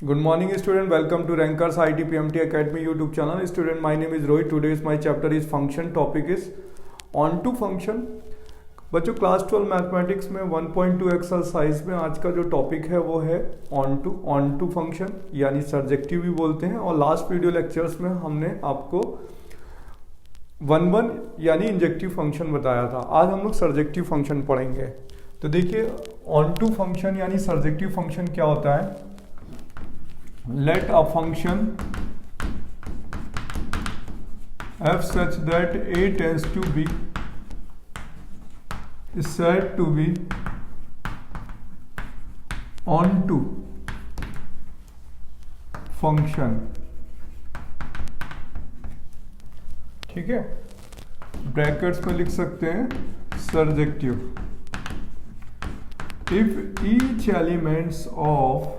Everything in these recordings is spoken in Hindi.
Good morning student, welcome to Rankers IT PMT Academy YouTube channel. Student, my name is Rohit. Today's my chapter is function. Topic is onto function. बच्चों क्लास 12 मैथमेटिक्स में 1.2 एक्सरसाइज में आज का जो टॉपिक है वो है ऑन टू फंक्शन यानी सर्जेक्टिव भी बोलते हैं। और लास्ट वीडियो लेक्चर्स में हमने आपको 1 यानी इंजेक्टिव फंक्शन बताया था। आज हम लोग सर्जेक्टिव फंक्शन पढ़ेंगे। तो देखिए ऑन टू फंक्शन यानी सर्जेक्टिव फंक्शन क्या होता है। Let a function f such that a tends to b is said to be onto function। ठीक है, ब्रैकेट्स में लिख सकते हैं surjective. If each elements of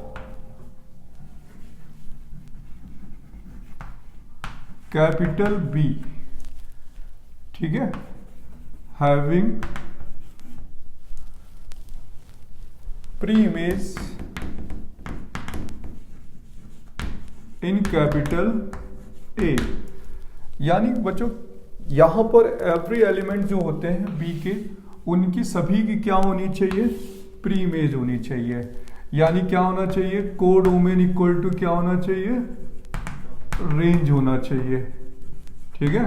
capital B, ठीक है, हैविंग प्रीइमेज इन कैपिटल A, यानी बच्चों यहां पर एवरी एलिमेंट जो होते हैं B के, उनकी सभी की क्या होनी चाहिए, प्रीइमेज होनी चाहिए। यानी क्या होना चाहिए, कोडोमेन इक्वल टू क्या होना चाहिए, रेंज होना चाहिए। ठीक है,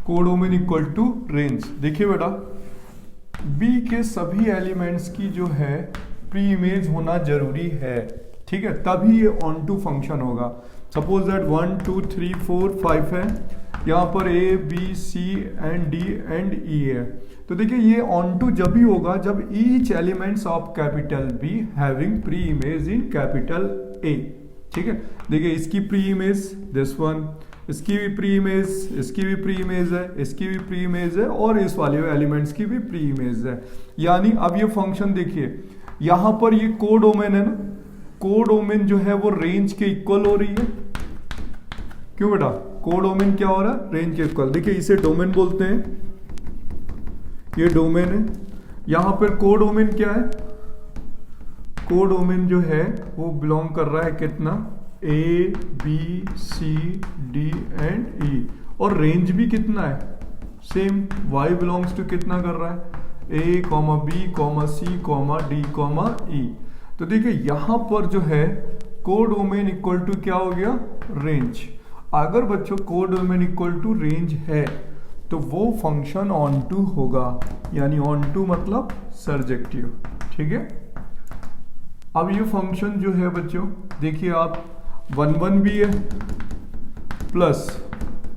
कोडोमेन इक्वल टू रेंज। देखिए बेटा बी के सभी एलिमेंट्स की जो है प्री इमेज होना जरूरी है। ठीक है, तभी ये ऑन टू फंक्शन होगा। सपोज दैट 1 2 3 4 5 है, यहाँ पर A B C and D and E है। तो देखिए ये ऑन टू जब ही होगा जब each elements of capital be having pre image in capital A. ठीक है, देखिए इसकी प्री इमेज दिस वन, इसकी भी प्री इमेज, इसकी भी प्री इमेज है, इसकी भी प्री इमेज है और इस वाले एलिमेंट्स की भी प्री इमेज है। यानी अब ये फंक्शन देखिए यहां पर ये कोडोमेन है ना, कोडोमेन जो है वो रेंज के इक्वल हो रही है। क्यों बेटा, कोडोमेन क्या हो रहा है, रेंज के इक्वल। देखिए इसे डोमेन बोलते हैं, ये डोमेन है। यहां पर कोडोमेन क्या है, कोडोमेन जो है वो बिलोंग कर रहा है कितना, A B C D and E, और रेंज भी कितना है, सेम, वाई बिलोंग्स टू कितना कर रहा है, ए comma B comma C comma D comma ई। तो देखिए यहां पर जो है कोडोमेन इक्वल टू क्या हो गया, रेंज। अगर बच्चों कोडोमेन इक्वल टू रेंज है तो वो फंक्शन ऑन टू होगा, यानी ऑन टू मतलब सर्जेक्टिव। ठीक है, अब ये फंक्शन जो है बच्चों देखिए आप 1 भी है प्लस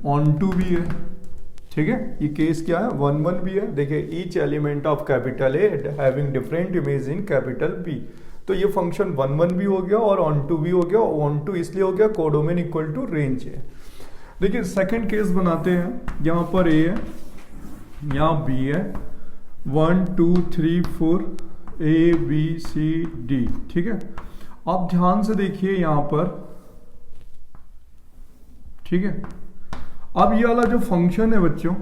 ऑन टू भी है। ठीक है, ये केस क्या है, 1 भी है। देखिए each element of capital A having different image in capital B. तो ये फंक्शन 1 भी हो गया और ऑन टू भी हो गया। ऑन टू इसलिए हो गया कोडोमेन इक्वल टू रेंज है। देखिए सेकंड केस बनाते हैं। यहां पर ए है, यहां बी है, 1 2 3 4 ए बी सी डी। ठीक है, आप ध्यान से देखिए यहां पर। ठीक है, अब ये वाला जो फंक्शन है बच्चों,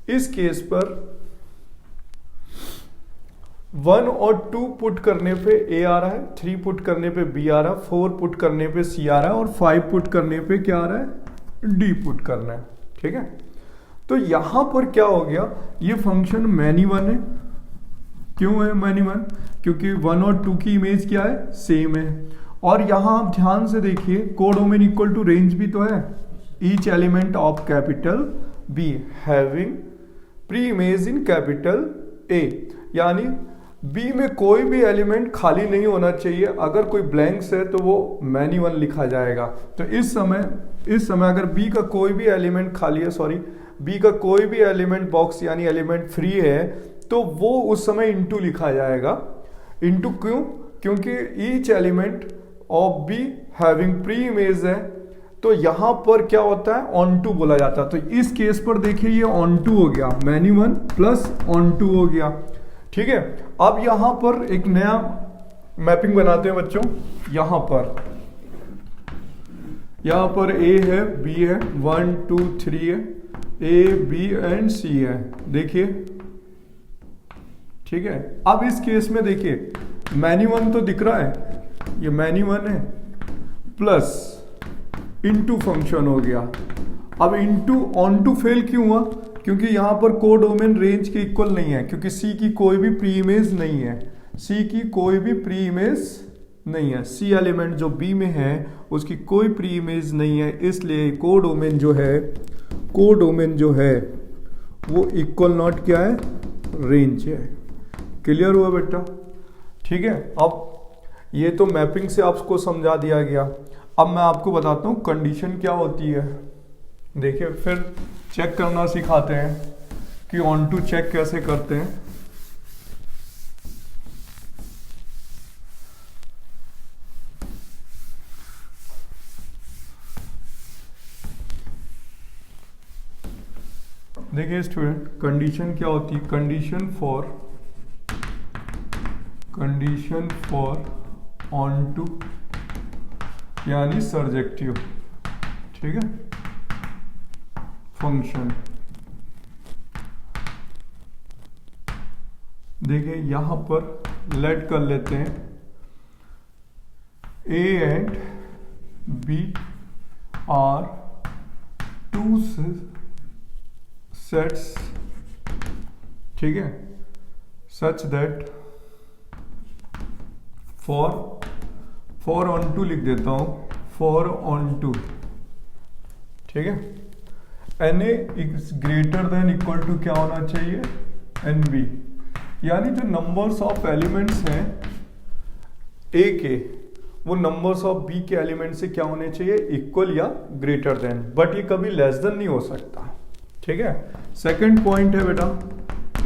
इस केस पर 1 और 2 पुट करने पे ए आ रहा है, 3 पुट करने पे बी आ रहा है, 4 पुट करने पे सी आ रहा है और 5 पुट करने पे क्या आ रहा है, डी पुट करना है। ठीक है, तो यहां पर क्या हो गया, ये फंक्शन मैनी वन है। क्यों है मैनी वन, क्योंकि 1 और 2 की इमेज क्या है, सेम है। और यहां आप ध्यान से देखिए कोडोमेन इक्वल टू रेंज भी तो है। Each element of capital be having pre image in capital A, यानी बी में कोई भी एलिमेंट खाली नहीं होना चाहिए। अगर कोई ब्लैंक्स है तो वो मैनी वन लिखा जाएगा। तो इस समय अगर बी का कोई भी एलिमेंट खाली है, सॉरी बी का कोई भी एलिमेंट बॉक्स यानी एलिमेंट फ्री है, तो वो उस समय इंटू लिखा जाएगा। इंटू क्यों, क्योंकि each element of be having pre image है। तो यहां पर क्या होता है, ऑन टू बोला जाता है। तो इस केस पर देखिए ये ऑन टू हो गया, many one plus onto हो गया। ठीक है, अब यहां पर एक नया मैपिंग बनाते हैं बच्चों। यहां पर ए है, बी है, 1 2 3 है, ए बी एंड सी है। देखिए ठीक है, अब इस केस में देखिए मैनी वन तो दिख रहा है, ये मैनी वन है, प्लस इनटू फंक्शन हो गया। अब इनटू ऑन टू फेल क्यों हुआ? क्योंकि यहां पर कोडोमेन रेंज के इक्वल नहीं है, क्योंकि सी की कोई भी प्री इमेज नहीं है, सी की कोई भी प्री इमेज नहीं है, सी एलिमेंट जो बी में है उसकी कोई प्री इमेज नहीं है, इसलिए कोडोमेन जो है वो इक्वल नॉट क्या है? रेंज है। क्लियर हुआ बेटा? ठीक है, अब ये तो मैपिंग से आपको समझा दिया गया। अब मैं आपको बताता हूँ कंडीशन क्या होती है। देखिए फिर चेक करना सिखाते हैं कि ऑन टू चेक कैसे करते हैं। देखिए स्टूडेंट, कंडीशन क्या होती है? कंडीशन फॉर ऑन टू यानी सर्जेक्टिव, ठीक है, फंक्शन। देखिए यहां पर लेट कर लेते हैं A and B are two sets, ठीक है, such that for onto लिख देता हूं, फॉर ऑन टू, ठीक है, N A is greater than equal to क्या होना चाहिए? N B. यानी जो नंबर्स ऑफ एलिमेंट्स हैं ए के, वो नंबर्स ऑफ बी के एलिमेंट से क्या होने चाहिए? इक्वल या ग्रेटर देन, बट ये कभी लेस देन नहीं हो सकता, ठीक है। सेकंड पॉइंट है बेटा,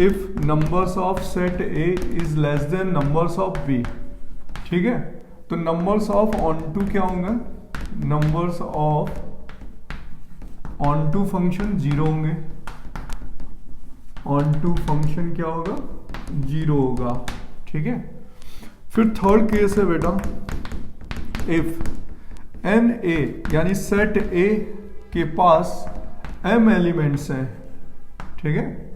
if numbers of set A is less than numbers of B, ठीक है, तो नंबर्स ऑफ ऑन टू क्या होंगे? Numbers of onto function zero होंगे, ऑन टू फंक्शन क्या होगा? जीरो होगा, ठीक है। फिर थर्ड केस है बेटा, इफ एन ए यानी सेट ए के पास एम एलिमेंट्स हैं, ठीक है,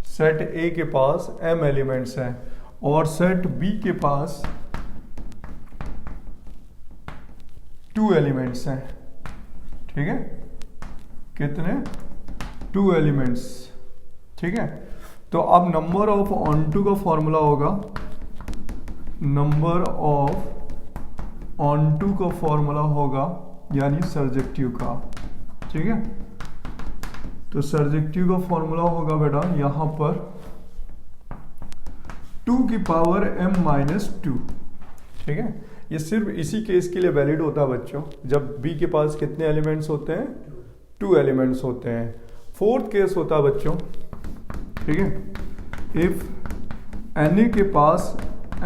सेट ए के पास एम एलिमेंट्स हैं और सेट बी के पास 2 एलिमेंट्स हैं, ठीक है, कितने? 2 एलिमेंट्स, ठीक है। तो अब नंबर ऑफ ऑन टू का फॉर्मूला होगा, नंबर ऑफ ऑन टू का फॉर्मूला होगा यानी सर्जेक्टिव का, ठीक है। तो सर्जेक्टिव का फॉर्मूला होगा बेटा यहां पर 2 की पावर m माइनस 2, ठीक है। ये सिर्फ इसी केस के लिए वैलिड होता है बच्चों, जब b के पास कितने एलिमेंट्स होते हैं? 2 एलिमेंट्स होते हैं। फोर्थ केस होता है बच्चों, ठीक है, इफ na के पास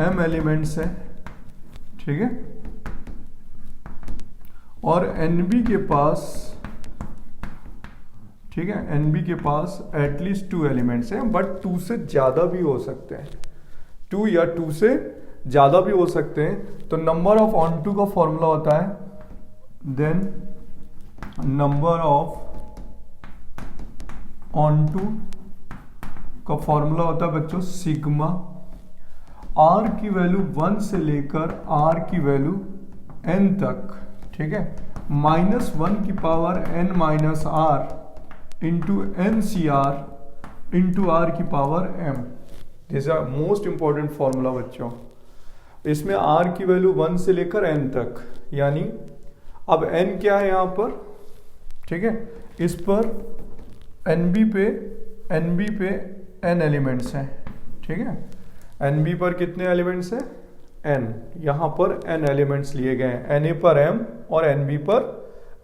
m एलिमेंट्स हैं, ठीक है, और nb के पास, ठीक है, nb के पास एटलीस्ट 2 एलिमेंट्स हैं, बट 2 से ज्यादा भी हो सकते हैं, 2 या 2 से ज्यादा भी हो सकते हैं। तो नंबर ऑफ ऑन टू का फॉर्मूला होता है, then number of onto का फॉर्मूला होता है बच्चों सिग्मा r की वैल्यू 1 से लेकर r की वैल्यू n तक, ठीक है, -1 की power n minus r into N C R into R की power m। This are most important formula बच्चों। इसमें r की वैल्यू 1 से लेकर n तक, यानी अब n क्या है यहां पर, ठीक है, इस पर nb पे n एलिमेंट्स हैं, ठीक है, nb पर कितने एलिमेंट्स हैं? n। यहां पर n एलिमेंट्स लिए गए हैं, na पर m और nb पर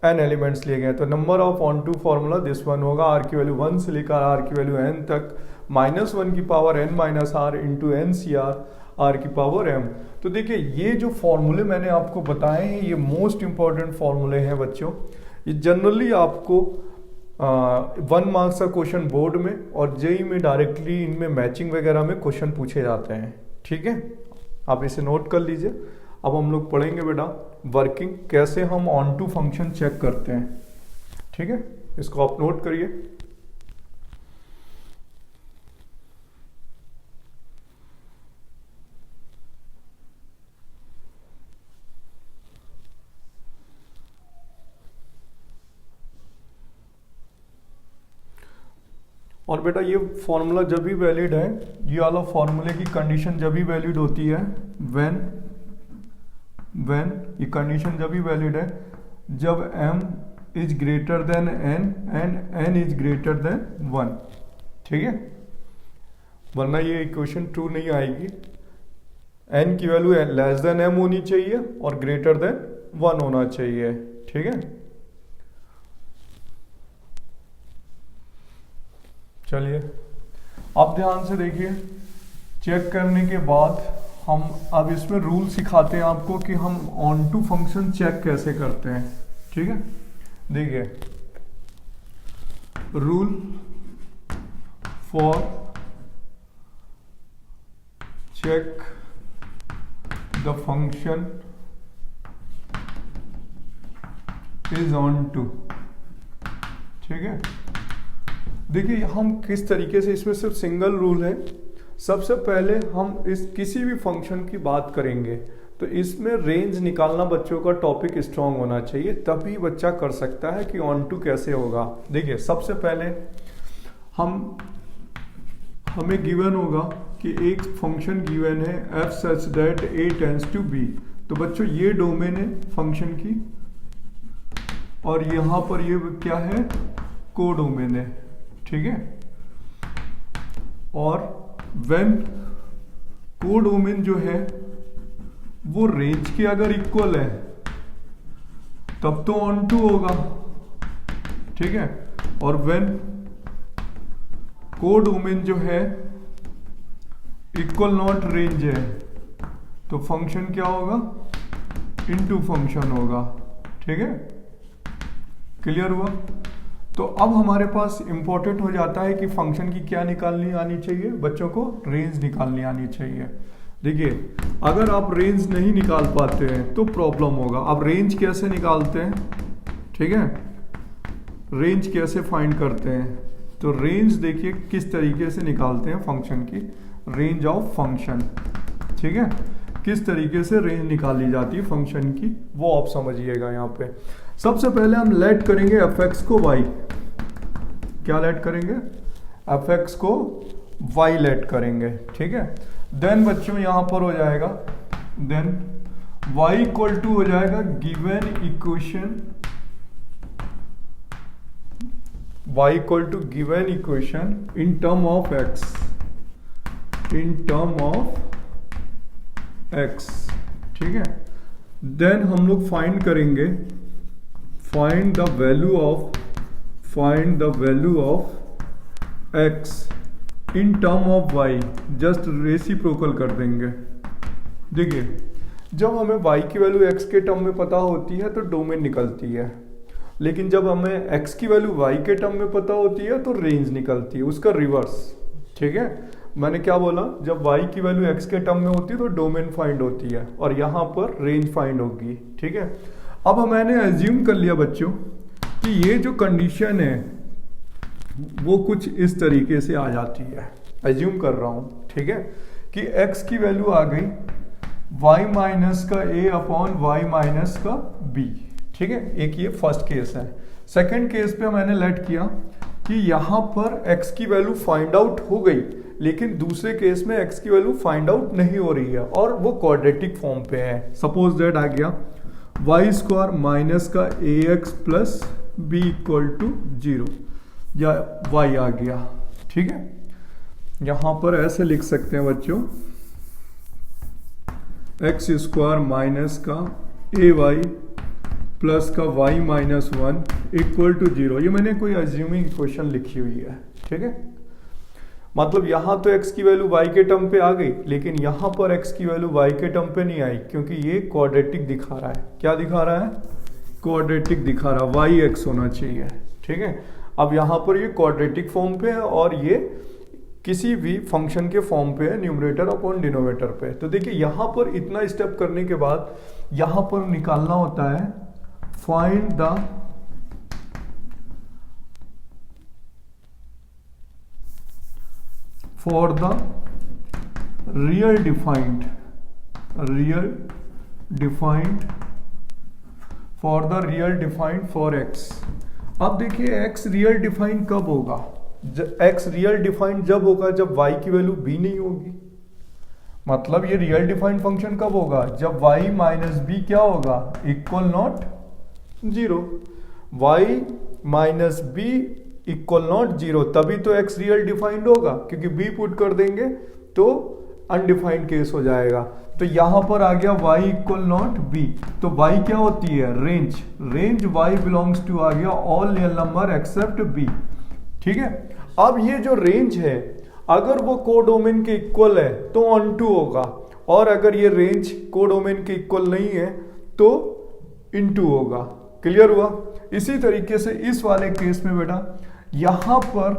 n एलिमेंट्स लिए गए। तो number of onto formula this one होगा, r की वैल्यू 1 से लेकर r की वैल्यू n तक, -1 की power n minus r into N C R की पावर m। तो देखिए ये जो फॉर्मूले मैंने आपको बताए हैं ये मोस्ट इंपॉर्टेंट फॉर्मूले हैं बच्चों। ये जनरली आपको 1 मार्क्स का क्वेश्चन बोर्ड में और जेई में डायरेक्टली इनमें मैचिंग वगैरह में क्वेश्चन पूछे जाते हैं, ठीक है, आप इसे नोट कर लीजिए। अब हम लोग पढ़ेंगे बेटा वर्किंग, कैसे हम ऑन टू फंक्शन चेक करते हैं, ठीक है, इसको आप नोट करिए। और बेटा ये फॉर्मूला जब भी वैलिड है, ये वाला फॉर्मूले की कंडीशन जब भी वैलिड होती है, व्हेन ये कंडीशन जब भी वैलिड है जब m is greater then n and n is greater then 1, ठीक है, वरना ये इक्वेशन ट्रू नहीं आएगी। n की वैल्यू लेस देन m होनी चाहिए और ग्रेटर देन 1 होना चाहिए, ठीक है। चलिए अब ध्यान से देखिए, चेक करने के बाद हम अब इसमें रूल सिखाते हैं आपको कि हम ऑन टू फंक्शन चेक कैसे करते हैं, ठीक है। देखिए rule for check the function is onto, ठीक है। देखिए हम किस तरीके से, इसमें सिर्फ सिंगल रूल है। सबसे पहले हम इस किसी भी फंक्शन की बात करेंगे तो इसमें रेंज निकालना बच्चों का टॉपिक स्ट्रांग होना चाहिए, तभी बच्चा कर सकता है कि ऑन टू कैसे होगा। देखिए सबसे पहले हमें गिवन होगा कि एक फंक्शन गिवन है f such that a tends to b। तो बच्चों ये डोमेन है फंक्शन की और यहाँ पर ये क्या है, कोडोमेन है, ठीक है। और व्हेन कोडोमेन जो है वो रेंज के अगर इक्वल है तब तो ऑन टू होगा, ठीक है। और व्हेन कोडोमेन जो है इक्वल नॉट रेंज है तो फंक्शन क्या होगा, इनटू फंक्शन होगा, ठीक है। क्लियर हुआ? तो अब हमारे पास इंपॉर्टेंट हो जाता है कि फंक्शन की क्या निकालनी आनी चाहिए, बच्चों को रेंज निकालनी आनी चाहिए। देखिए अगर आप रेंज नहीं निकाल पाते हैं तो प्रॉब्लम होगा। अब रेंज कैसे निकालते हैं, ठीक है, रेंज कैसे फाइंड करते हैं, तो रेंज देखिए किस तरीके से निकालते हैं फंक्शन की, रेंज ऑफ फंक्शन, ठीक है, किस तरीके से रेंज निकाली जाती है फंक्शन की वो आप समझिएगा। यहाँ पे सबसे पहले हम लेट करेंगे f(x) को y, क्या लेट करेंगे, f(x) को y लेट करेंगे, ठीक है। देन बच्चों यहां पर हो जाएगा, देन y इक्वल टू हो जाएगा given equation, y equal to given equation in term of x, in term of x, ठीक है। देन हम लोग फाइंड करेंगे, find the value of x in term of y, just reciprocal कर देंगे। देखिए जब हमें y की वैल्यू x के टर्म में पता होती है तो डोमेन निकलती है, लेकिन जब हमें x की वैल्यू y के टर्म में पता होती है तो रेंज निकलती है, उसका रिवर्स, ठीक है। मैंने क्या बोला, जब y की वैल्यू x के टर्म में होती है तो डोमेन फाइंड होती है और यहाँ पर रेंज फाइंड होगी, ठीक है। अब मैंने एज्यूम कर लिया बच्चों कि ये जो कंडीशन है वो कुछ इस तरीके से आ जाती है, एज्यूम कर रहा हूं, ठीक है, कि x की वैल्यू आ गई y माइनस का a अपॉन y माइनस का b, ठीक है। एक ये फर्स्ट केस है। सेकंड केस पे मैंने लेट किया कि यहां पर x की वैल्यू फाइंड आउट हो गई, लेकिन दूसरे केस में x की वैल्यू फाइंड आउट नहीं हो रही है और वो क्वाड्रेटिक फॉर्म पे है। सपोज दैट आ गया वाई स्क्वायर माइनस का ax plus b equal to 0 या y आ गया, ठीक है। यहां पर ऐसे लिख सकते हैं बच्चों, एक्स स्क्वायर माइनस का ay प्लस का y माइनस 1 इक्वल टू 0। ये मैंने कोई अज्यूमिंग इक्वेशन लिखी हुई है, ठीक है। मतलब यहां तो x की वैल्यू y के टर्म पे आ गई, लेकिन यहां पर x की वैल्यू y के टर्म पे नहीं आई, क्योंकि ये क्वाड्रेटिक दिखा रहा है। क्या दिखा रहा है, क्वाड्रेटिक दिखा रहा है, yx होना चाहिए, ठीक है। अब यहां पर ये क्वाड्रेटिक फॉर्म पे है और ये किसी भी फंक्शन के फॉर्म पे है, न्यूमरेटर अपॉन डिनोमिनेटर पे। तो देखिए यहां पर इतना स्टेप करने के बाद यहां पर निकालना होता है find the for the real defined for the real defined for x। अब देखिए x रियल डिफाइंड कब होगा, एक्स रियल डिफाइंड जब होगा जब वाई की वैल्यू बी नहीं होगी। मतलब ये रियल डिफाइंड फंक्शन कब होगा, जब y माइनस बी क्या होगा, equal not zero. y minus B equal not zero, तभी तो x रियल डिफाइंड होगा, क्योंकि b पुट कर देंगे तो अनडिफाइंड केस हो जाएगा। तो यहां पर आ गया y इक्वल नॉट b, तो y क्या होती है, range. Range y belongs to आ गया all real number except b। ठीक है, अब ये जो रेंज है अगर वो कोडोमेन के इक्वल है तो ऑन टू होगा, और अगर ये रेंज कोडोमेन के इक्वल नहीं है तो इनटू होगा। क्लियर हुआ। इसी तरीके से इस वाले केस में बेटा यहां पर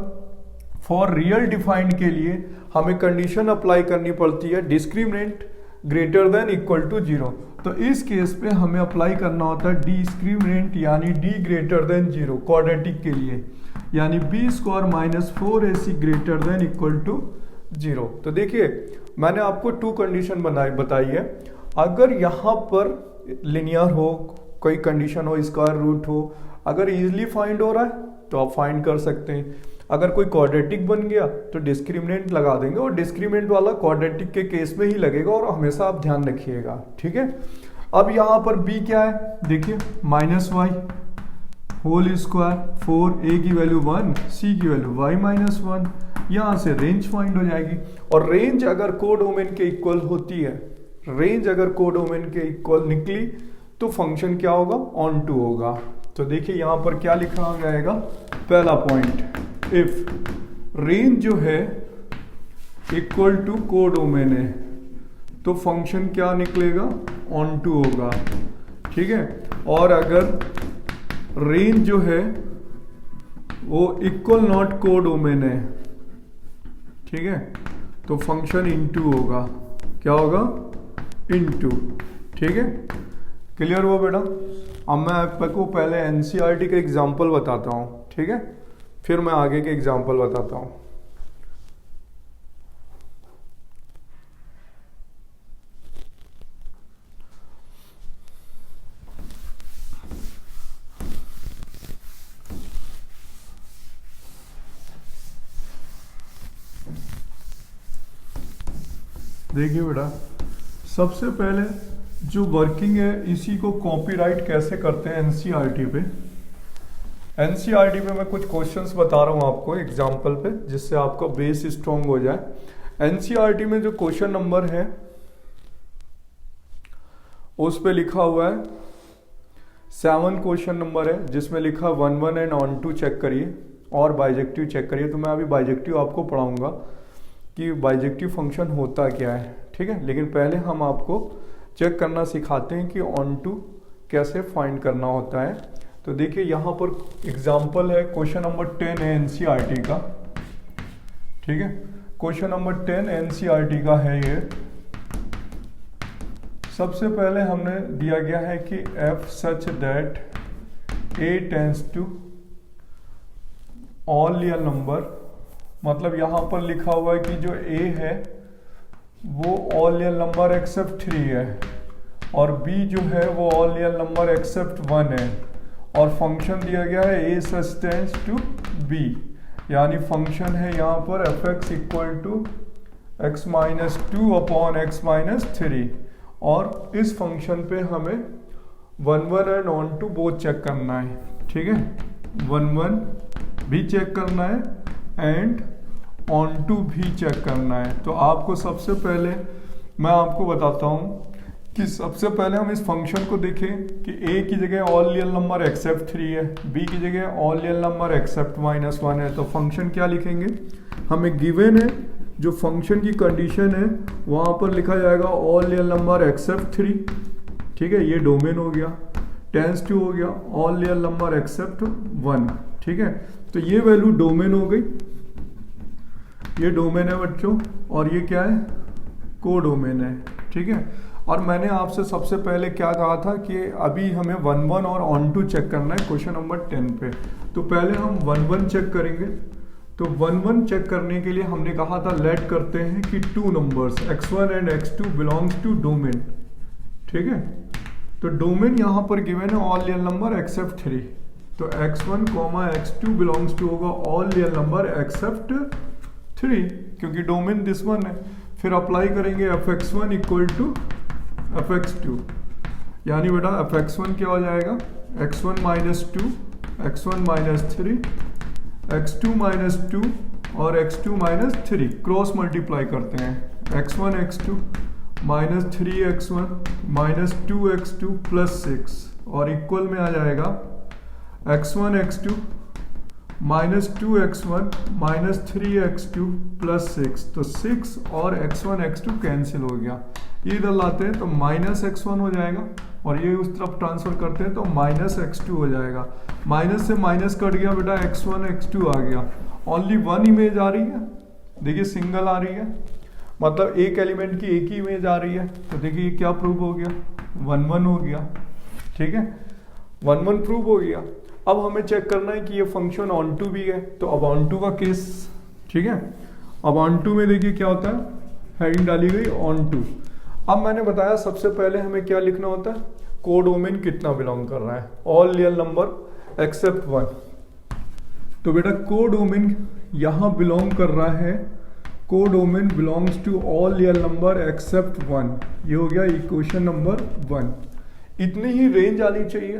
फॉर रियल डिफाइंड के लिए हमें कंडीशन अप्लाई करनी पड़ती है discriminant greater than equal to zero. तो इस केस पे हमें अप्लाई करना होता है डिस्क्रिमिनेंट यानी D greater than zero quadratic के लिए, यानी B square minus 4ac greater than equal to zero. तो देखिए मैंने आपको टू कंडीशन बताई है। अगर यहाँ पर लिनियर हो, कोई कंडीशन हो, स्क्वायर रूट हो, अगर इजीली फाइंड हो रहा है तो आप फाइंड कर सकते हैं। अगर कोई क्वाड्रेटिक बन गया तो डिस्क्रिमिनेंट लगा देंगे, और डिस्क्रिमिनेंट वाला क्वाड्रेटिक के केस में ही लगेगा, और हमेशा आप ध्यान रखिएगा। ठीक है, अब यहाँ पर b क्या है, देखिए minus Y whole square 4a की वैल्यू 1, c की वैल्यू y माइनस 1, यहां से रेंज फाइंड हो जाएगी। और रेंज अगर कोडोमेन के इक्वल होती है, रेंज अगर कोडोमेन के इक्वल निकली तो फंक्शन क्या होगा, ऑन टू होगा। तो देखिए यहां पर क्या लिखा जाएगा, पहला पॉइंट, इफ रेंज जो है इक्वल टू कोडोमेन है तो फंक्शन क्या निकलेगा, ऑन टू होगा। ठीक है, और अगर रेंज जो है वो इक्वल नॉट कोडोमेन है, ठीक है, तो फंक्शन इनटू होगा। क्या होगा, इनटू। ठीक है, क्लियर हुआ बेटा। अब मैं आपको पहले एनसीईआरटी का एग्जांपल बताता हूँ, ठीक है, फिर मैं आगे के एग्जांपल बताता हूँ। देखिए बेटा, सबसे पहले जो वर्किंग है इसी को कॉपीराइट कैसे करते हैं एनसीईआरटी पे। एनसीईआरटी पे मैं कुछ क्वेश्चंस बता रहा हूँ आपको एग्जांपल पे, जिससे आपका बेस स्ट्रॉन्ग हो जाए। एनसीईआरटी में जो क्वेश्चन नंबर है उस पे लिखा हुआ है 7 क्वेश्चन नंबर है, जिसमें लिखा 1 1 एंड ऑन टू चेक करिए और बाइजेक्टिव चेक करिए। तो मैं अभी बाइजेक्टिव आपको पढ़ाऊंगा कि बाइजेक्टिव फंक्शन होता क्या है। ठीक है, लेकिन पहले हम आपको चेक करना सिखाते हैं कि ऑन टू कैसे फाइंड करना होता है। तो देखिए यहाँ पर एग्जांपल है, क्वेश्चन नंबर 10 है एनसीईआरटी का। ठीक है, क्वेश्चन नंबर 10 एनसीईआरटी का है ये। सबसे पहले हमने दिया गया है कि f such that a tends to all real number, मतलब यहाँ पर लिखा हुआ है कि जो a है वो ऑल रियल नंबर एक्सेप्ट 3 है, और b जो है वो ऑल रियल नंबर एक्सेप्ट 1 है, और फंक्शन दिया गया है a such tends to b, यानी फंक्शन है यहाँ पर f(x) equal to x minus 2 upon x minus 3, और इस फंक्शन पे हमें 1 1 and onto both check करना है। ठीक है, 1 1 भी चेक करना है एंड ऑन टू भी चेक करना है। तो आपको सबसे पहले मैं आपको बताता हूँ कि सबसे पहले हम इस फंक्शन को देखें कि a की जगह ऑल रियल नंबर एक्सेप्ट 3 है, b की जगह ऑल रियल नंबर एक्सेप्ट -1 है। तो फंक्शन क्या लिखेंगे, हमें गिवन है जो फंक्शन की कंडीशन है वहाँ पर लिखा जाएगा ऑल रियल नंबर एक्सेप्ट 3। ठीक है, ये डोमेन हो गया, टेंस टू हो गया ऑल रियल नंबर एक्सेप्ट 1। ठीक है, तो ये वैल्यू डोमेन हो गई, ये डोमेन है बच्चों, और ये क्या है, कोडोमेन है। ठीक है, और मैंने आपसे सबसे पहले क्या कहा था कि अभी हमें 1 1 और ऑन टू चेक करना है क्वेश्चन नंबर 10 पे। तो पहले हम 1 1 चेक करेंगे। तो 1 1 चेक करने के लिए हमने कहा था लेट करते हैं कि 2 numbers x1 and x2 belongs to domain. ठीक है, तो डोमेन यहाँ पर गिवन है ऑल रियल नंबर एक्सेप्ट 3। तो x1 x2 बिलोंग्स टू होगा ऑल रियल नंबर एक्सेप्ट 3, क्योंकि डोमेन दिस वन है। फिर अप्लाई करेंगे fx1 इक्वल टू fx2, यानी बेटा fx1 क्या हो जाएगा, x1 minus 2, x1 minus 3, x2 minus 2 और x2 माइनस 3, क्रॉस मल्टीप्लाई करते हैं, x1 x2 minus 3x1 minus 2x2 plus 6 और इक्वल में आ जाएगा x1 x2 minus 2x1 minus 3x2 plus 6, तो 6 और x1 x2 कैंसिल हो गया, ये इधर लाते हैं तो माइनस x1 हो जाएगा और ये उस तरफ ट्रांसफर करते हैं तो माइनस x2 हो जाएगा। माइनस से माइनस कट गया बेटा, x1 x2 आ गया, ओनली वन इमेज आ रही है, देखिए सिंगल आ रही है, मतलब एक एलिमेंट की एक ही इमेज आ रही है, तो देखिए क्या प्रूव हो गया, 1 1 हो गया, ठीक है, 1 1 प्रूव हो गया। अब हमें चेक करना है कि ये फंक्शन ऑन टू भी है, तो अब ऑन टू का केस, ठीक है, अब ऑन टू में देखिए क्या होता है, हेडिंग डाली गई ऑन टू। अब मैंने बताया सबसे पहले हमें क्या लिखना होता है, कोडोमेन कितना बिलोंग कर रहा है, ऑल रियल नंबर एक्सेप्ट 1, तो बेटा कोडोमेन यहाँ बिलोंग कर रहा है, codomain belongs to all real number except 1, ये हो गया इक्वेशन नंबर 1। इतनी ही रेंज आनी चाहिए,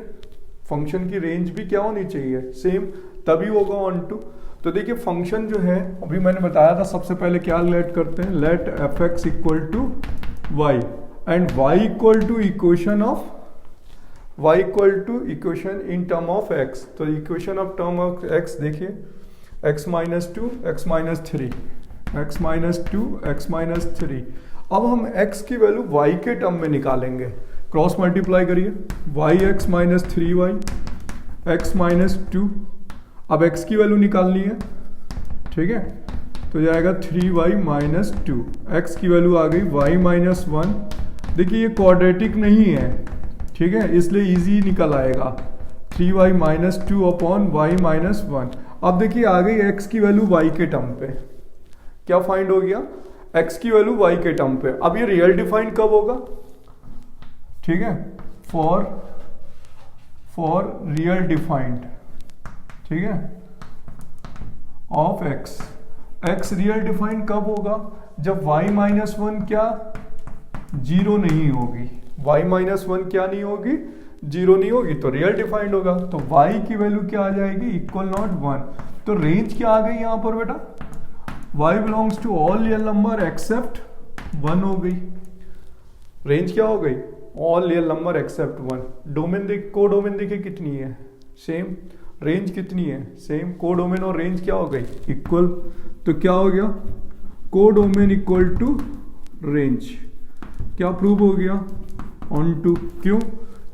फंक्शन की रेंज भी क्या होनी चाहिए, सेम, तभी होगा ऑन टू। तो देखिए फंक्शन जो है अभी मैंने बताया था, सबसे पहले क्या लेट करते हैं, let F X equal to Y and Y equal to equation of y equal to equation in term of x, तो equation of term of x देखिए x minus 2 x minus 3 x minus 2 x minus 3। अब हम x की वैल्यू y के टर्म में निकालेंगे, क्रॉस मल्टीप्लाई करिए, yx minus 3y x minus 2, अब x की वैल्यू निकालनी है, ठीक है, तो जाएगा 3y माइनस 2, x की वैल्यू आ गई y माइनस 1। देखिए ये क्वाड्रेटिक नहीं है, ठीक है, इसलिए इजी निकल आएगा, 3y minus 2 upon y minus 1। अब देखिए आ गई x की वैल्यू y के टर्म पे, क्या फाइंड हो गया, x की वैल्यू y के टर्म पे। अब ये रियल डिफाइंड कब होगा, ठीक है, फॉर रियल डिफाइंड, ठीक है, ऑफ x रियल डिफाइंड कब होगा, जब y माइनस 1 क्या जीरो नहीं होगी, y माइनस 1 क्या नहीं होगी, जीरो नहीं होगी, तो रियल डिफाइंड होगा, तो y की वैल्यू क्या आ जाएगी, इक्वल नॉट 1। तो रेंज क्या आ गई यहां पर बेटा, y belongs to all real number except 1 हो गई, रेंज क्या हो गई, all real number except 1। Domain देख, को डोमेन देखिए कितनी है, सेम, रेंज कितनी है, सेम, को डोमेन और रेंज क्या हो गई, इक्वल, तो क्या हो गया, को डोमेन इक्वल टू रेंज, क्या प्रूव हो गया, ऑन टू, क्यों,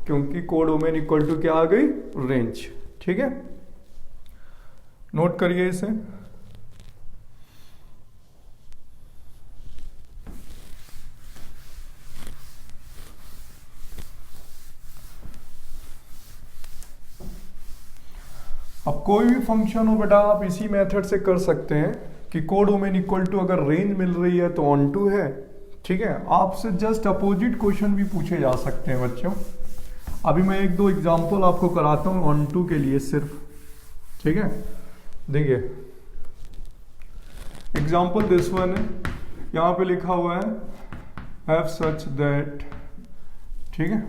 क्योंकि को डोमेन इक्वल टू क्या आ गई, रेंज, ठीक है, नोट करिए इसे। अब कोई भी फंक्शन हो बेटा आप इसी मेथड से कर सकते हैं कि को डोमेन इक्वल टू अगर रेंज मिल रही है तो ऑन टू है, ठीक है, आपसे जस्ट अपोजिट क्वेश्चन भी पूछे जा सकते हैं बच्चों। अभी मैं एक दो एग्जांपल आपको कराता हूँ ऑन टू के लिए सिर्फ, ठीक है, देखिए एग्जांपल दिस वन है, यहाँ पे लिखा हुआ है एफ सच दैट, ठीक है,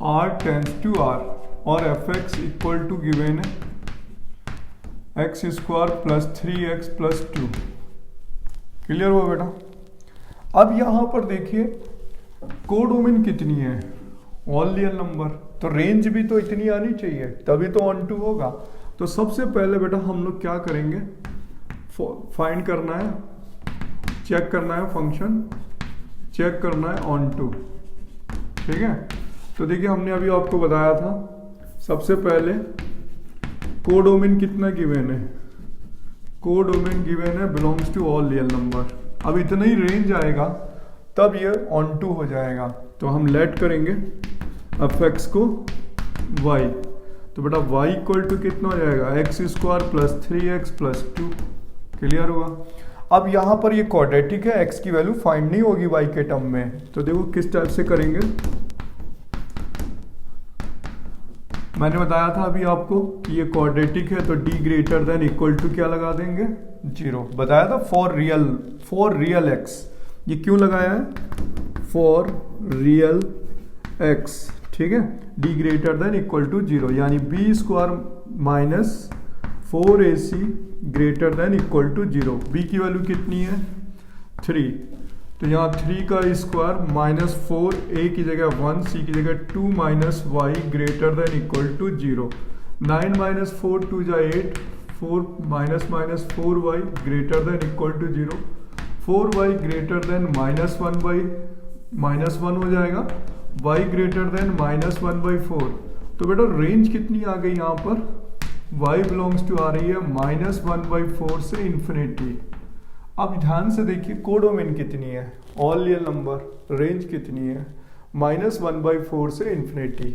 r टेंस टू r और F X equal to given है X square plus 3x plus 2, clear हुआ बेटा। अब यहां पर देखिए को डोमेन कितनी है, ऑल रियल नंबर, तो रेंज भी तो इतनी आनी चाहिए तभी तो ऑन टू होगा। तो सबसे पहले बेटा हम लोग क्या करेंगे, फाइंड करना है, चेक करना है फंक्शन, चेक करना है ऑन टू, ठीक है। तो देखिए हमने अभी आपको बताया था सबसे पहले को डोमेन कितना गिवन है, को डोमेन गिवन है belongs to all real number. अब इतना ही रेंज आएगा तब ये ऑन टू हो जाएगा, तो हम लेट करेंगे एफ एक्स को y, तो बेटा y इक्वल टू कितना हो जाएगा, x square plus 3x plus 2, clear हुआ। अब यहाँ पर ये क्वाड्रेटिक है, x की वैल्यू फाइंड नहीं होगी y के टर्म में, तो देखो किस टाइप से करेंगे, मैंने बताया था अभी आपको कि ये क्वाड्रेटिक है तो d greater than equal to क्या लगा देंगे, 0। बताया था फॉर रियल x। ये क्यों लगाया है, फॉर रियल x, ठीक है। d greater than equal to 0 यानी b square minus 4ac greater than equal to 0। b की वैल्यू कितनी है, 3, तो यहाँ 3 का स्क्वायर माइनस 4, a की जगह 1, c की जगह 2 minus y greater than equal to 0। 9 minus 4 2 जा 8, 4 minus minus 4y greater than equal to 0। 4y greater than minus 1 by minus 1 हो जाएगा, y greater than minus 1 by 4। तो बेटा रेंज कितनी आ गई यहाँ पर, y बिलोंग्स टू आ रही है माइनस 1 बाई 4 से इन्फिनिटी। अब ध्यान से देखिए कोडोमेन कितनी है, ऑल रियल नंबर, रेंज कितनी है, माइनस 1 बाई 4 से इन्फिनिटी।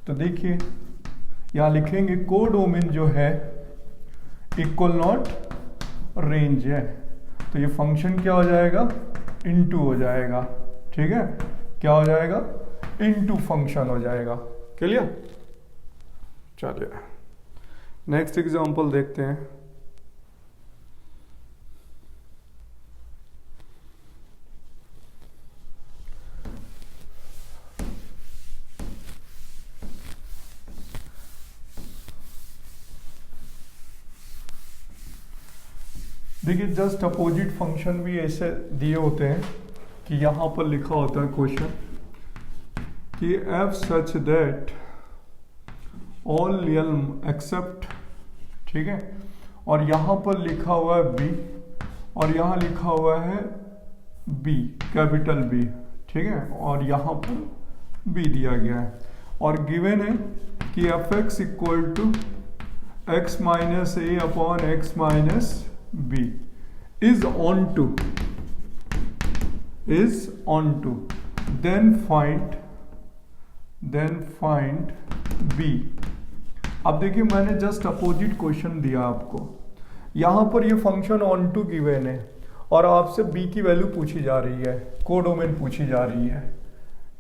तो देखिए यहाँ लिखेंगे कोडोमेन जो है इक्वल नॉट रेंज है, तो ये फंक्शन क्या हो जाएगा, इनटू हो जाएगा, ठीक है। क्या हो जाएगा, इनटू फंक्शन हो जाएगा। क्लियर। चलिए नेक्स्ट एग्जांपल देखते हैं। देखिए जस्ट अपोजिट फंक्शन भी ऐसे दिए होते हैं कि यहाँ पर लिखा होता है क्वेश्चन कि f such that all real except, ठीक है, और यहाँ पर लिखा हुआ है b और यहाँ लिखा हुआ है b, कैपिटल B, ठीक है, और यहाँ पर b दिया गया है और गिवन है कि fx equal to x minus a upon x minus b is onto then find b। अब देखिए मैंने जस्ट अपोजिट क्वेश्चन दिया आपको, यहां पर ये फंक्शन ऑन टू गिवन है और आपसे b की वैल्यू पूछी जा रही है, कोडोमेन पूछी जा रही है,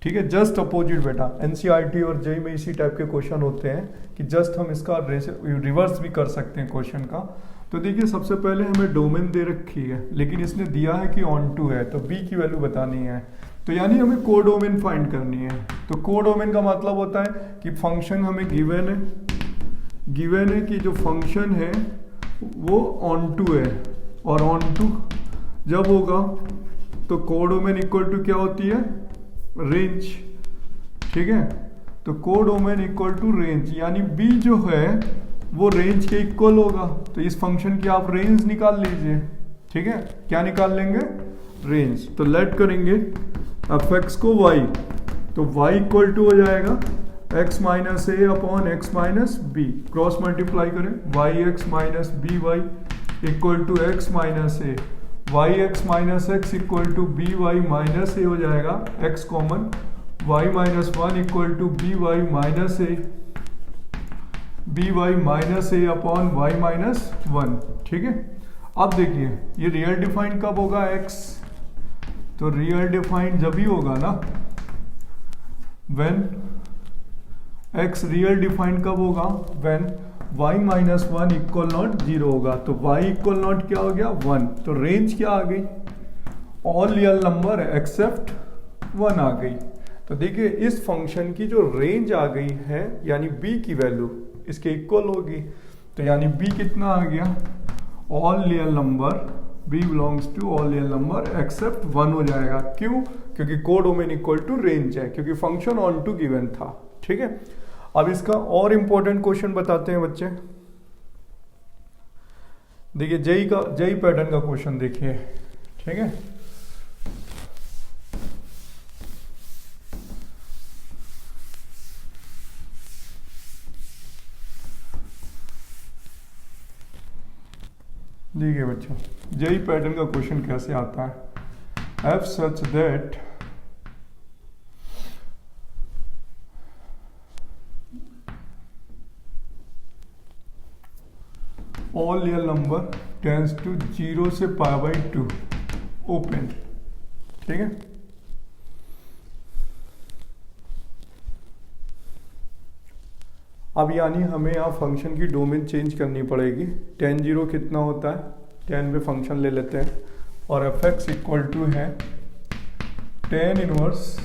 ठीक है। जस्ट अपोजिट बेटा एनसीईआरटी और जेईई में इसी टाइप के क्वेश्चन होते हैं कि जस्ट हम इसका रिवर्स भी कर सकते हैं क्वेश्चन का। तो देखिए सबसे पहले हमें डोमेन दे रखी है लेकिन इसने दिया है कि ऑन टू है, तो b की वैल्यू बतानी है, तो यानी हमें कोडोमेन फाइंड करनी है। तो कोडोमेन का मतलब होता है कि फंक्शन हमें गिवन है कि जो फंक्शन है वो ऑन टू है और ऑन टू जब होगा तो कोडोमेन इक्वल टू क्या होती है, रेंज, ठीक है। तो कोडोमेन इक्वल टू रेंज यानी b जो है वो रेंज के इक्वल होगा, तो इस फंक्शन की आप रेंज निकाल लीजिए, ठीक है। क्या निकाल लेंगे, रेंज। तो लेट करेंगे fx को y, तो y इक्वल टू हो जाएगा x minus A upon X minus B, cross multiply करें Y X minus B Y equal to X minus A, Y X minus X equal to B Y minus A हो जाएगा, x common, y minus 1 equal to B Y minus A, B Y minus A upon Y minus 1, ठीक है। अब देखिए ये रियल डिफाइंड कब होगा x, तो रियल डिफाइंड जब ही होगा ना व्हेन x रियल डिफाइंड कब होगा, when y minus 1 equal not 0 होगा, तो y इक्वल नॉट क्या हो गया 1, तो रेंज क्या आ गई, ऑल रियल नंबर एक्सेप्ट 1 आ गई। तो देखिए इस फंक्शन की जो रेंज आ गई है यानी b की वैल्यू इसके इक्वल होगी, तो यानी b कितना आ गया, all real number, b belongs to all real number except 1 हो जाएगा। क्यों, क्योंकि कोडोमेन इक्वल टू रेंज है, क्योंकि फंक्शन ऑन टू गिवन था, ठीक है। अब इसका और इंपॉर्टेंट क्वेश्चन बताते हैं बच्चे। देखिए जेईई पैटर्न का क्वेश्चन देखिए, ठीक है। देखिए बच्चों जेईई पैटर्न का क्वेश्चन कैसे आता है, f such that all real number tends to 0 से π/2 ओपन, ठीक है। अब यानी हमें यहाँ फंक्शन की डोमेन चेंज करनी पड़ेगी। tan 0 कितना होता है, tan पे फंक्शन ले लेते हैं और fx इक्वल टू है tan inverse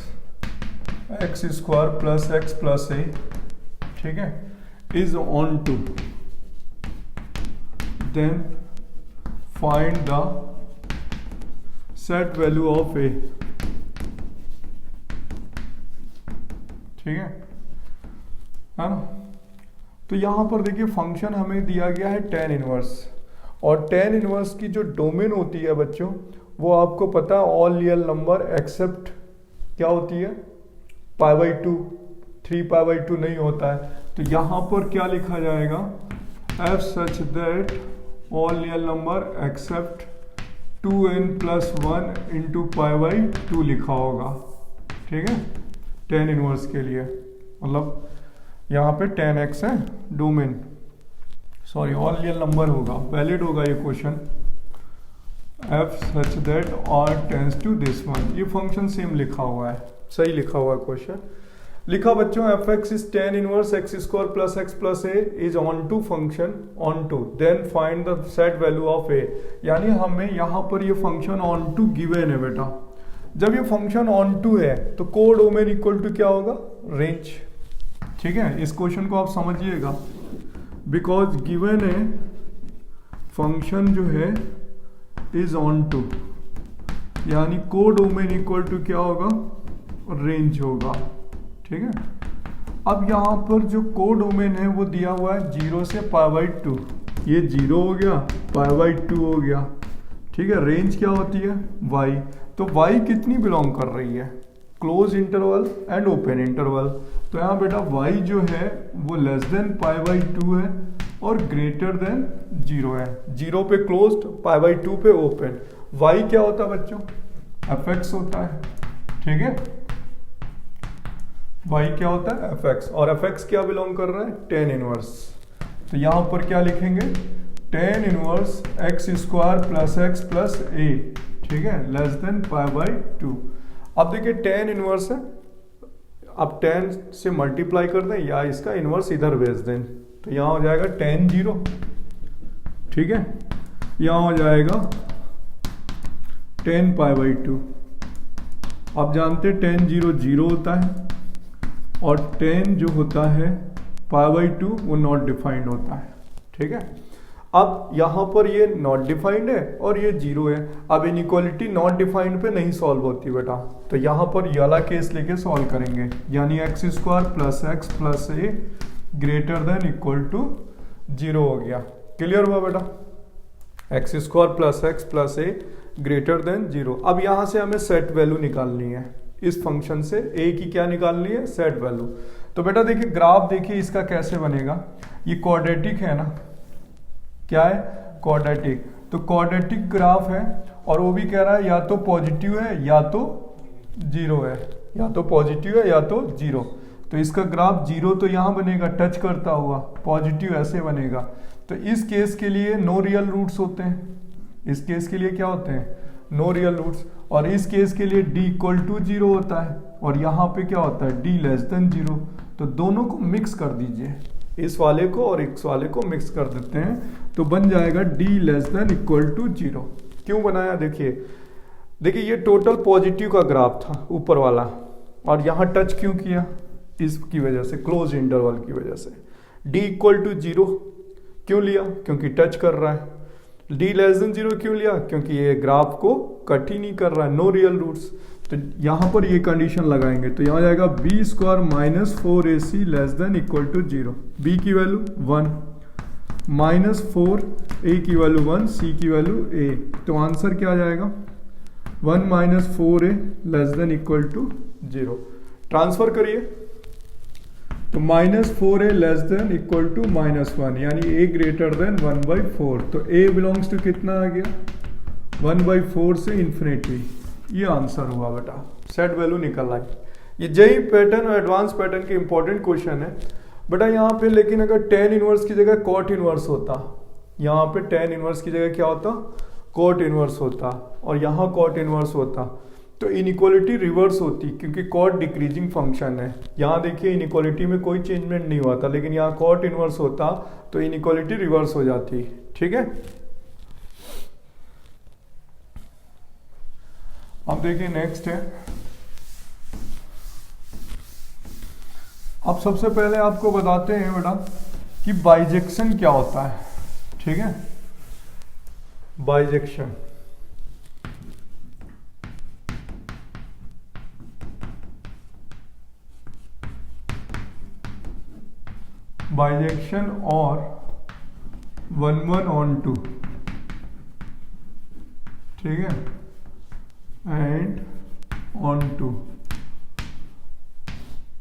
x square plus x plus A, ठीक है, is onto, then find the set value of A, ठीक है ना। तो यहां पर देखिए फंक्शन हमें दिया गया है tan इनवर्स, और tan इनवर्स की जो डोमेन होती है बच्चों वो आपको पता है ऑल रियल नंबर एक्सेप्ट क्या होती है, π/2, 3π/2 नहीं होता है। तो यहां पर क्या लिखा जाएगा, f such that all real number except 2n+1 into π/2 लिखा होगा, ठीक है, tan इनवर्स के लिए। मतलब यहाँ पे tan x है domain, sorry all real number होगा, वैलिड होगा ये question, f such that r tends to this one. ये फंक्शन सेम लिखा हुआ है, सही लिखा हुआ है क्वेश्चन। लिखा बच्चों fx is tan inverse x square plus x plus a is onto function onto, then find the set value of a। यानी हमें यहाँ पर ये फंक्शन ऑन टू गिवन है बेटा। जब ये फंक्शन ऑन टू है तो कोडोमेन इक्वल टू क्या होगा, रेंज, ठीक है। इस क्वेश्चन को आप समझिएगा, बिकॉज गिवन है फंक्शन जो है इज ऑन टू, यानी कोडोमेन इक्वल टू क्या होगा, रेंज होगा, ठीक है। अब यहां पर जो कोडोमेन है वो दिया हुआ है 0 से π/2, ये 0 हो गया, π/2 हो गया, ठीक है। रेंज क्या होती है, y, तो y कितनी बिलोंग कर रही है, close interval and open interval. तो यहाँ बेटा y जो है वो लेस देन π/2 है और ग्रेटर देन 0 है, 0 पे क्लोज्ड, π/2 पे ओपन। y क्या होता है बच्चों, fx होता है, ठीक है, y क्या होता है fx, और fx क्या बिलोंग कर रहा है, tan इनवर्स। तो यहाँ पर क्या लिखेंगे, tan inverse x square plus x plus A, ठीक है, लेस देन π/2। अब देखिए tan इनवर्स है, अब tan से मल्टीप्लाई कर दें या इसका इनवर्स इधर भेज दें, तो यहाँ हो जाएगा tan 0, ठीक है, यहाँ हो जाएगा tan π/2। आप जानते हैं tan 0 0 होता है और tan जो होता है π/2 वो नॉट डिफाइंड होता है, ठीक है। अब यहाँ पर ये नॉट डिफाइंड है और ये 0 है। अब इनइक्वालिटी नॉट डिफाइंड पे नहीं सॉल्व होती बेटा, तो यहाँ पर ये वाला केस लेके सॉल्व करेंगे, यानी X square plus x plus A greater than equal to 0 हो गया। क्लियर हुआ बेटा, X square plus x plus A greater than 0। अब यहाँ से हमें सेट वैल्यू निकालनी है, इस फंक्शन से ए की क्या निकालनी है, सेट वैल्यू। तो बेटा देखिए ग्राफ देखिए इसका कैसे बनेगा, ये क्वाड्रेटिक है ना, क्या है, क्वाड्रेटिक। तो क्वाड्रेटिक ग्राफ है और वो भी कह रहा है या तो पॉजिटिव है या तो 0 है, या तो पॉजिटिव है या तो 0। तो इसका ग्राफ 0 तो यहाँ बनेगा टच करता हुआ, पॉजिटिव ऐसे बनेगा। तो इस केस के लिए नो रियल रूट्स होते हैं, इस केस के लिए क्या होते हैं, नो रियल रूट्स। और इस केस के लिए d इक्वल टू 0 होता है और यहाँ पे क्या होता है, d लेस देन 0। तो दोनों को मिक्स कर दीजिए, इस वाले को और इस वाले को मिक्स कर देते हैं, तो बन जाएगा d less than equal to 0। क्यों बनाया, देखिए ये टोटल पॉजिटिव का ग्राफ था ऊपर वाला, और यहाँ टच क्यों किया, इसकी वजह से, क्लोज इंटरवल की वजह से। d इक्वल टू 0 क्यों लिया, क्योंकि टच कर रहा है। d लेस देन 0 क्यों लिया, क्योंकि ये ग्राफ को कट ही नहीं कर रहा है, नो रियल रूट्स। तो यहाँ पर ये कंडीशन लगाएंगे, तो यहाँ जाएगा b square minus 4ac less than equal to 0। b की वैल्यू 1, माइनस 4, a की वैल्यू 1, c की वैल्यू a। तो आंसर क्या आ जाएगा, 1 minus 4a less than equal to 0। Transfer करिए, तो minus 4a less than equal to -1, यानी a ग्रेटर देन 1/4। तो a बिलोंग्स टू कितना आ गया, 1/4 से इन्फिनिटी। ये आंसर हुआ बेटा, सेट वैल्यू निकल आई। ये जेई पैटर्न और एडवांस पैटर्न के इंपॉर्टेंट क्वेश्चन है बेटा यहाँ पे। लेकिन अगर tan इनवर्स की जगह कॉट इनवर्स होता, यहाँ पे tan इनवर्स की जगह क्या होता, कॉट इनवर्स होता, और यहाँ कॉट इनवर्स होता, तो इनइक्वालिटी रिवर्स होती, क्योंकि कॉट डिक्रीजिंग फंक्शन है। यहाँ देखिए इनइक्वालिटी में कोई चेंजमेंट नहीं हुआ था, लेकिन यहाँ कॉट इनवर्स होता तो इनइक्वालिटी रिवर्स हो जाती। ठीक है, अब देखिए नेक्स्ट है। अब सबसे पहले आपको बताते हैं बेटा कि बाइजेक्शन क्या होता है। ठीक है, बाइजेक्शन बाइजेक्शन और 1-1-on-2, ठीक है, एंड on2,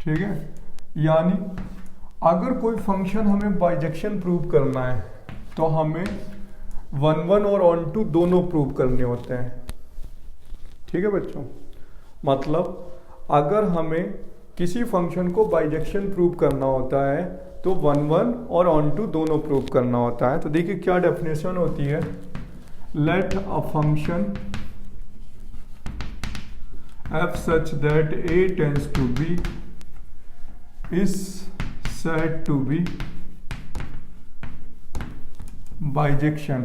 ठीक है। यानी अगर कोई फंक्शन हमें बाइजेक्शन प्रूव करना है तो हमें 1-1 और on2 दोनों प्रूव करने होते हैं। ठीक है बच्चों, मतलब अगर हमें किसी फंक्शन को बाइजेक्शन प्रूव करना होता है तो 1-1 और on2 दोनों प्रूव करना होता है। तो देखिए क्या डेफिनेशन होती है। Let a function f such that a tends to b is said to be bijection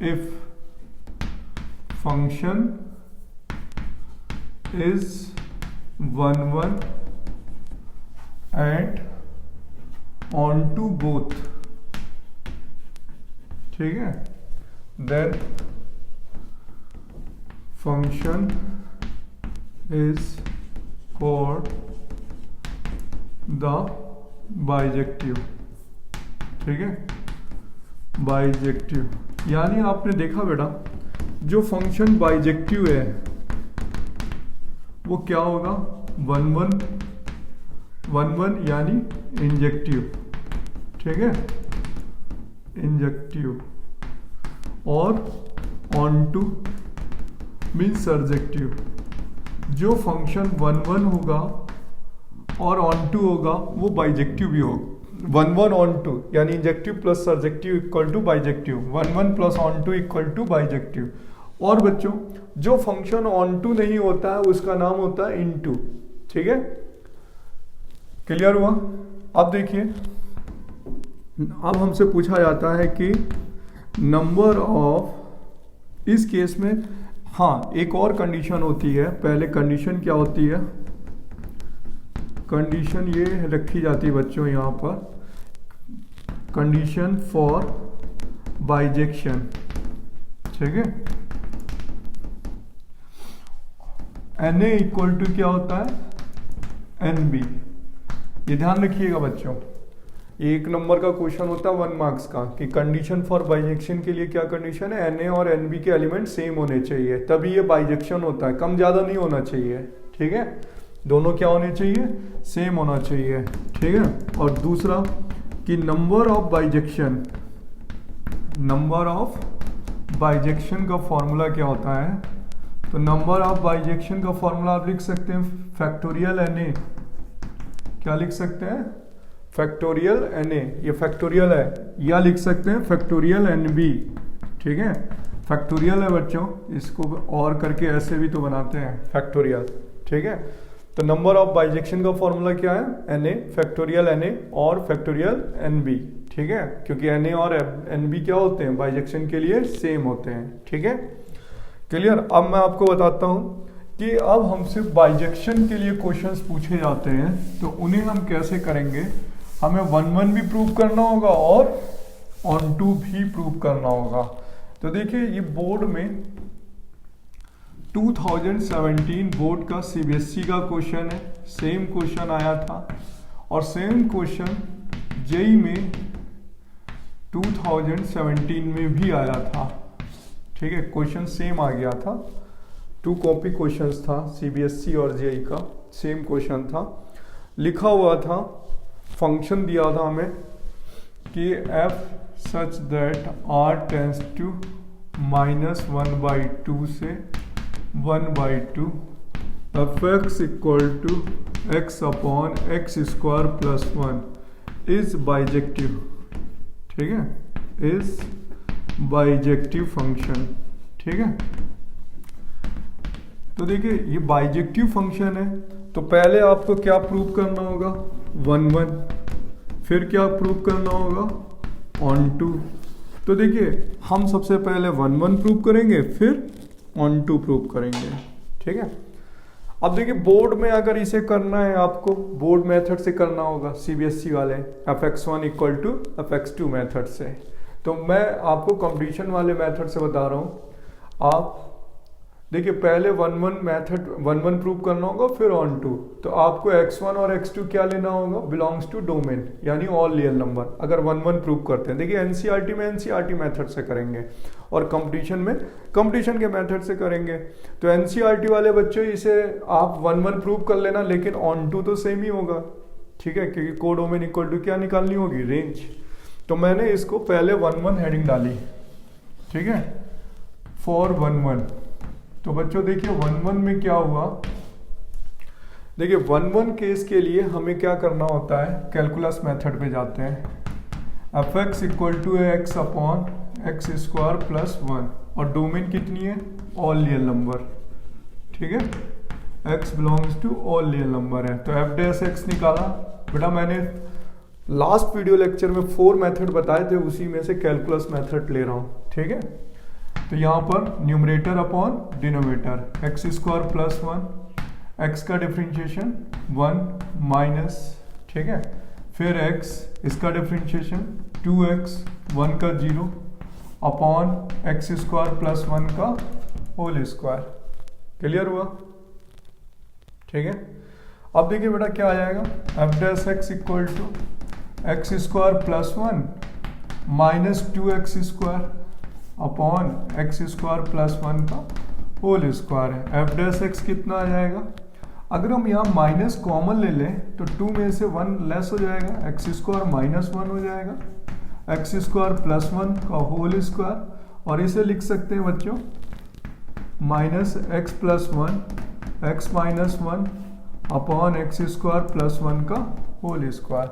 if function is 1-1 and onto both, ठीक है, then function is called the bijective। ठीक है, बाइजेक्टिव यानी आपने देखा बेटा जो फंक्शन बाइजेक्टिव है वो क्या होगा, 1-1 यानी इंजेक्टिव, ठीक है, इंजेक्टिव, और on2 मीन्स सर्जेक्टिव। जो फंक्शन 1-1 होगा और on2 होगा वो बाइजेक्टिव भी होगा। 1-1 on2 यानी injective plus surjective equal to bijective, 1-1 plus on2 equal to bijective. और बच्चों जो फंक्शन on2 नहीं होता है उसका नाम होता है into। ठीक है, क्लियर हुआ। अब देखिए, अब हमसे पूछा जाता है कि नंबर ऑफ, इस केस में हाँ एक और कंडीशन होती है। पहले कंडीशन क्या होती है, कंडीशन ये रखी जाती है बच्चों यहाँ पर, कंडीशन फॉर बाइजेक्शन, ठीक है। Na इक्वल टू क्या होता है, NB। ये ध्यान रखिएगा बच्चों, एक नंबर का क्वेश्चन होता है 1 मार्क्स का कि कंडीशन फॉर बाइजेक्शन के लिए क्या कंडीशन है, Na और NB के एलिमेंट सेम होने चाहिए तभी ये बाइजेक्शन होता है, कम ज्यादा नहीं होना चाहिए। ठीक है, दोनों क्या होने चाहिए, सेम होना चाहिए। ठीक है, और दूसरा कि number of bijection, number of bijection का फॉर्मूला क्या होता है, तो नंबर ऑफ बाइजेक्शन का फॉर्मूला आप लिख सकते हैं फैक्टोरियल Na। क्या लिख सकते हैं, फैक्टोरियल Na, ये फैक्टोरियल है, या लिख सकते हैं फैक्टोरियल NB। ठीक है, फैक्टोरियल है बच्चों, इसको और करके ऐसे भी तो बनाते हैं फैक्टोरियल। ठीक है, तो नंबर ऑफ बाइजेक्शन का फॉर्मूला क्या है, Na फैक्टोरियल Na और फैक्टोरियल NB। ठीक है, क्योंकि Na और NB क्या होते हैं, बाइजेक्शन के लिए सेम होते हैं। ठीक है, क्लियर। अब मैं आपको बताता हूं कि अब हमसे बाइजेक्शन के लिए क्वेश्चंस पूछे जाते हैं तो उन्हें हम कैसे करेंगे। हमें 1-1 भी प्रूव करना होगा और on2 भी प्रूव करना होगा। तो देखिए ये बोर्ड में 2017 बोर्ड का CBSE का क्वेश्चन है, सेम क्वेश्चन आया था, और सेम क्वेश्चन जेई में 2017 में भी आया था। ठीक है, क्वेश्चन सेम आ गया था, 2 कॉपी क्वेश्चंस था, CBSE और जेई का सेम क्वेश्चन था। लिखा हुआ था, फंक्शन दिया था हमें कि f such that r tends to -1/2 से 1/2 f(x) equal to x/x² + 1 is bijective. ठीक है, इज बाइजेक्टिव फंक्शन। ठीक है। तो देखिए ये बाइजेक्टिव फंक्शन है, तो पहले आपको क्या प्रूव करना होगा, 1 1, फिर क्या प्रूव करना होगा, ऑन टू। तो देखिए हम सबसे पहले 1 1 प्रूव करेंगे, फिर ऑन टू प्रूव करेंगे, ठीक है। अब देखिए बोर्ड में अगर इसे करना है, आपको बोर्ड मेथड से करना होगा, सीबीएसई वाले fx1 equal to fx2 method से। तो मैं आपको कंप्लीशन वाले मेथड से बता रहा हूँ। आप देखिए पहले 1 1 प्रूव करना होगा, फिर ऑन टू। तो आपको x1 और x2 क्या लेना होगा, बिलोंग्स टू डोमेन, यानी ऑल रियल नंबर। अगर 1 1 प्रूव करते हैं, देखिए एनसीईआरटी में एनसीईआरटी मेथड से करेंगे और कंपटीशन में कंपटीशन के मेथड से करेंगे। तो एनसीईआरटी वाले बच्चों इसे आप 1 1 प्रूव कर लेना, लेकिन ऑन टू तो सेम ही होगा, ठीक है, क्योंकि कोडोमेन इक्वल टू क्या निकालनी होगी, रेंज। तो मैंने इसको पहले 1 1 हेडिंग डाली, ठीक है, फॉर 1 1। तो बच्चों देखिए 1 1 में क्या हुआ, देखिए 1 1 केस के लिए हमें क्या करना होता है, कैलकुलस मेथड पे जाते हैं। fx equal to x upon x square plus 1, और डोमेन कितनी है, ऑल रियल नंबर, ठीक है, x belongs to all real number है। तो f डैश x निकाला। बेटा मैंने लास्ट वीडियो लेक्चर में 4 मेथड बताए थे, उसी में से कैलकुलस मेथड ले रहा हूँ, ठीक है। तो यहाँ पर numerator upon denominator, x square plus 1, x का डिफरेंशिएशन 1 माइनस, ठीक है, फिर एक्स, इसका डिफरेंशिएशन 2x, 1 का 0 अपॉन एक्स स्क्वायर प्लस 1 का होल स्क्वायर। क्लियर हुआ, ठीक है। अब देखिए बेटा क्या आ जाएगा, f dash x equal to x square plus 1 minus 2x square upon x square plus 1 का होल स्क्वायर है। एफ डैश एक्स कितना आ जाएगा, अगर हम यहाँ माइनस कॉमन ले लें तो 2 में से 1 लेस हो जाएगा, एक्स स्क्वायर माइनस 1 हो जाएगा, एक्स स्क्वायर प्लस 1 का होल स्क्वायर। और इसे लिख सकते हैं बच्चों minus x plus 1 x minus 1 upon x square plus 1 का होल स्क्वायर।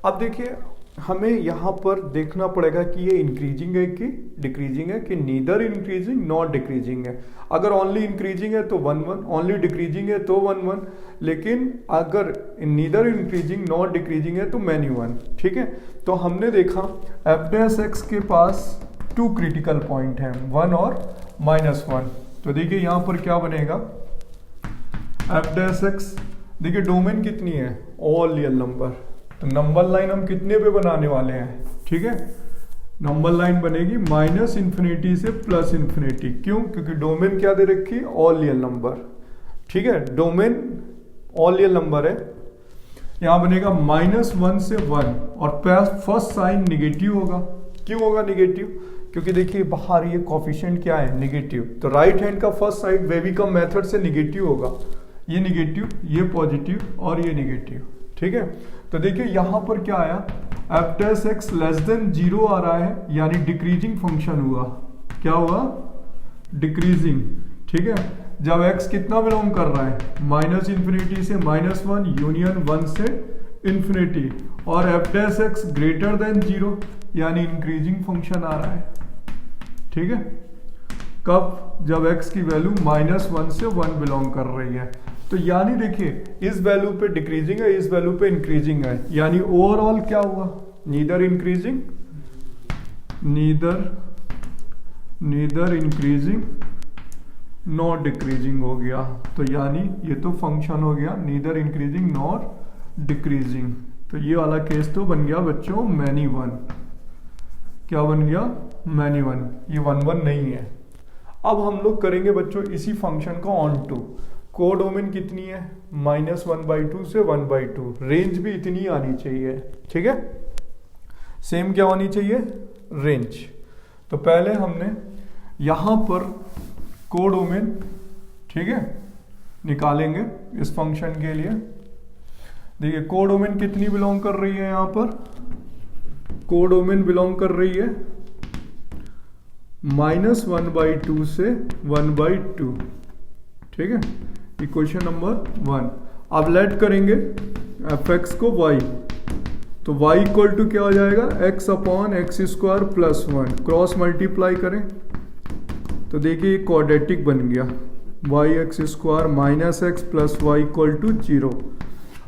अब देखिए हमें यहाँ पर देखना पड़ेगा कि ये इंक्रीजिंग है कि डिक्रीजिंग है, कि नीदर इंक्रीजिंग नॉट डिक्रीजिंग है। अगर ओनली इंक्रीजिंग है तो 1 1, ओनली डिक्रीजिंग है तो 1 1, लेकिन अगर नीदर इंक्रीजिंग नॉट डिक्रीजिंग है तो मैनी 1, ठीक है। तो हमने देखा एफ डैश एक्स के पास 2 क्रिटिकल पॉइंट हैं, 1 और -1। तो देखिए यहाँ पर क्या बनेगा, एफ डैश एक्स, देखिए डोमेन कितनी है, ऑल रियल नंबर। तो नंबर लाइन हम कितने पे बनाने वाले हैं, ठीक है, नंबर लाइन बनेगी माइनस इन्फिनिटी से प्लस इन्फिनिटी। क्यों, क्योंकि डोमेन क्या दे रखी है, ऑल रियल नंबर, ठीक है, डोमेन ऑल रियल नंबर है। यहाँ बनेगा -1 से 1, और फर्स्ट साइन निगेटिव होगा। क्यों होगा निगेटिव, क्योंकि देखिए बाहर ये कोफिशिएंट क्या है, निगेटिव। तो राइट हैंड का फर्स्ट साइड वेविकम मेथड से निगेटिव होगा, ये निगेटिव, ये पॉजिटिव और ये निगेटिव, ठीक है। तो देखिए यहाँ पर क्या आया, F dash x less than 0 आ रहा है, यानी डिक्रीजिंग फंक्शन हुआ। क्या हुआ, डिक्रीजिंग, ठीक है। जब x कितना बिलोंग कर रहा है, माइनस इन्फिनिटी से -1 यूनियन 1 से इन्फिनिटी, और F dash x greater than 0 यानी इंक्रीजिंग फंक्शन आ रहा है, ठीक है। कब, जब x की वैल्यू -1 से 1 बिलोंग कर रही है। तो यानी देखिए इस वैल्यू पे डिक्रीजिंग है, इस वैल्यू पे इंक्रीजिंग है, यानी ओवरऑल क्या हुआ, neither increasing neither increasing not decreasing हो गया। तो यानी ये तो फंक्शन हो गया नीदर इंक्रीजिंग नॉट डिक्रीजिंग। तो ये वाला केस तो बन गया बच्चों मैनी 1। क्या बन गया, मैनी 1, ये 1 1 नहीं है। अब हम लोग करेंगे बच्चों इसी फंक्शन का ऑन टू। कोडोमेन कितनी है, -1/2 से 1/2, रेंज भी इतनी आनी चाहिए, ठीक है, सेम क्या होनी चाहिए, रेंज। तो पहले हमने यहां पर कोडोमेन, ठीक है, निकालेंगे इस फंक्शन के लिए। देखिए कोडोमेन कितनी बिलोंग कर रही है, यहां पर कोडोमेन बिलोंग कर रही है -1/2 से 1/2, ठीक है, इक्वेशन नंबर 1। अब लेट करेंगे एफ एक्स को y, तो y इक्वल टू क्या हो जाएगा, x upon x square plus 1, cross multiply करें तो देखिए क्वाड्रेटिक बन गया, y x square minus x plus y equal to 0।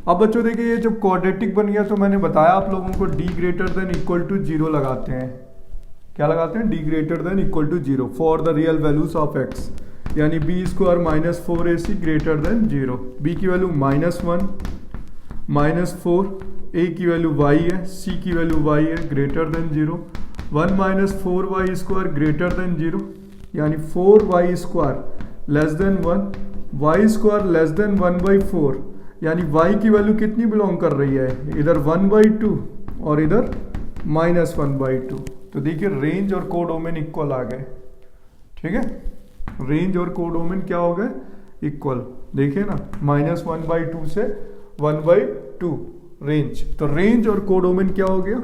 अब बच्चों देखिए ये जब क्वाड्रेटिक बन गया तो मैंने बताया आप लोगों को D greater than equal to 0 लगाते हैं। क्या लगाते हैं? D greater than equal to 0 for the real values of X, यानी B square minus 4ac greater than 0। B की वैल्यू -1 -4, ए की वैल्यू y है, सी की वैल्यू y है greater than 0। 1 minus 4y square greater than 0, यानी 4y square less than 1, y square less then 1/4, यानी y की वैल्यू कितनी बिलोंग कर रही है? इधर 1/2 और इधर -1/2। तो देखिए रेंज और कोडोमेन इक्वल आ गए। ठीक है, रेंज और कोडोमेन क्या हो गए? इक्वल। देखिए ना, -1/2 से 1/2 रेंज, तो रेंज और कोडोमेन क्या हो गया?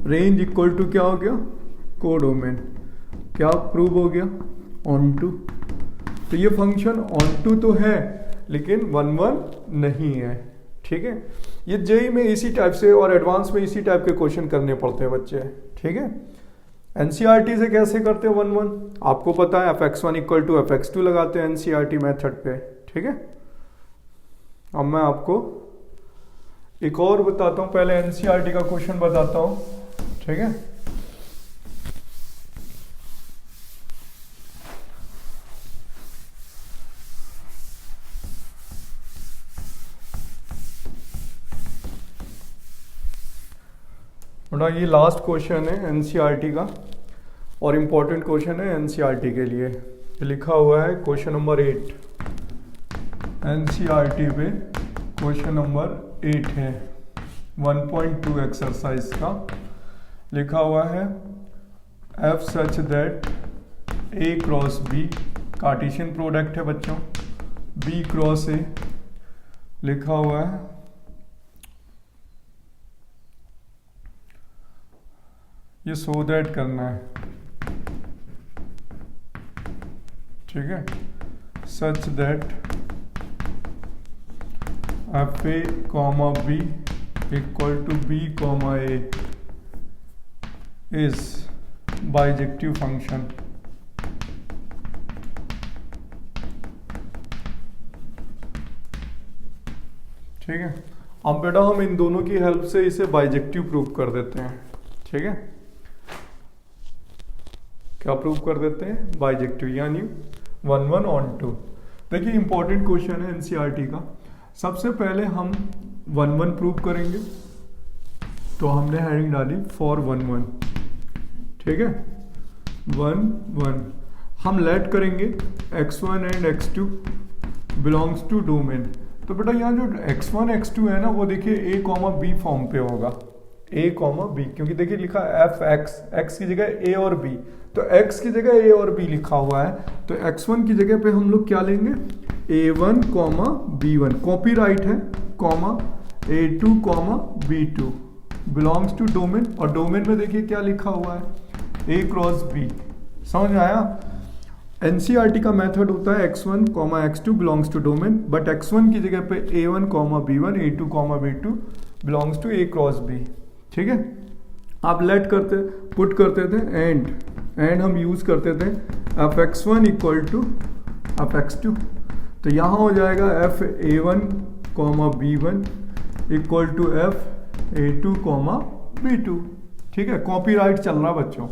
रेंज इक्वल टू क्या हो गया? कोडोमेन। क्या प्रूव हो गया? Onto. तो ये फंक्शन ऑन टू तो है लेकिन 1 नहीं है। ठीक है, ये जेई में इसी टाइप से और एडवांस में इसी टाइप के क्वेश्चन करने पड़ते हैं बच्चे। ठीक है, एनसीईआरटी से कैसे करते हैं 1 आपको पता है, fx1 इक्वल टू fx2 लगाते हैं एनसीईआरटी मेथड पे। ठीक है, अब मैं आपको एक और बताता हूं, पहले एनसीईआरटी का क्वेश्चन बताता हूं। ठीक है, ये लास्ट क्वेश्चन है एनसीईआरटी का और इम्पोर्टेंट क्वेश्चन है एनसीईआरटी के लिए। लिखा हुआ है क्वेश्चन नंबर 8 एनसीईआरटी पे, क्वेश्चन नंबर 8 है 1.2 एक्सरसाइज का। लिखा हुआ है f such that a cross b, Cartesian product है बच्चों, बी क्रॉस ए। लिखा हुआ है ये सो दैट करना है। ठीक है, such that f a comma b equal to b comma a is bijective function. ठीक है, अब बेटा हम इन दोनों की हेल्प से इसे बाइजेक्टिव प्रूव कर देते हैं। ठीक है, क्या प्रूव कर देते हैं? बाइजेक्टिव, यानी 1 ऑन 2। देखिए इंपॉर्टेंट क्वेश्चन है एनसीईआरटी का। सबसे पहले हम 1 प्रूव करेंगे, तो हमने हेडिंग डाली फॉर 1 ठीक है, 1 हम लेट करेंगे x1 and x2 belongs to domain. तो बेटा यहाँ जो x1 x2 है ना, वो देखिए a कॉमा बी फॉर्म पे होगा, a कॉमा बी, क्योंकि देखिए लिखा एफ x की जगह a और b, तो x की जगह a और b लिखा हुआ है, तो x1 की जगह पे हम लोग क्या लेंगे? a1 कॉमा b1, कॉपीराइट है, comma a2 comma b2 belongs to domain, और डोमेन में देखिए क्या लिखा हुआ है? a cross b। समझ में आया? एनसीईआरटी का मेथड होता है x1 comma x2 belongs to domain, but x1 की जगह पे a1 comma b1 a2 comma b2 belongs to a cross b। ठीक है, आप लेट करते पुट करते थे एंड हम यूज करते थे fx1 इक्वल टू fx2, तो यहाँ हो जाएगा fa1 comma b1 equal to fa2 comma b2। ठीक है, कॉपीराइट चल रहा बच्चों।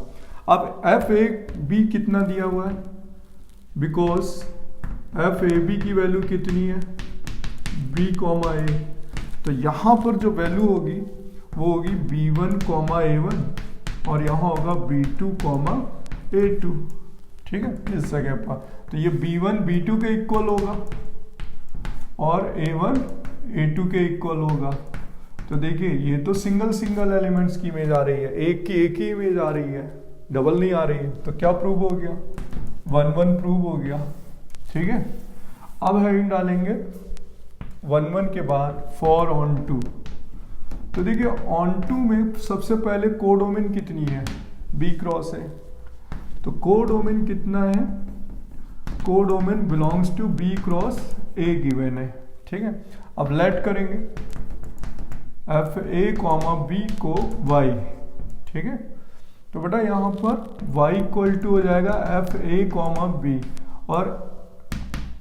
अब fa b कितना दिया हुआ है? बिकॉज fa b की वैल्यू कितनी है? b कॉमा a, तो यहाँ पर जो वैल्यू होगी वो होगी b1 कॉमा a1 और यहाँ होगा b2 कॉमा a2। ठीक है, इस जगह पर तो ये b1 b2 के इक्वल होगा और a1 a2 के इक्वल होगा। तो देखिए ये तो सिंगल एलिमेंट्स की इमेज आ रही है, एक की एक ही इमेज आ रही है, डबल नहीं आ रही है, तो क्या प्रूव हो गया? 1 प्रूव हो गया। ठीक है, अब हेडिंग डालेंगे 1 के बाद फॉर ऑन टू। तो देखिए ऑन टू में सबसे पहले कोडोमेन कितनी है? बी क्रॉस है, तो कोडोमेन कितना है? Codomain belongs to b cross a given है। ठीक है, अब लेट करेंगे एफ ए कॉमा बी को वाई। ठीक है, तो बेटा यहाँ पर y इक्वल टू हो जाएगा एफ ए कॉमा बी, और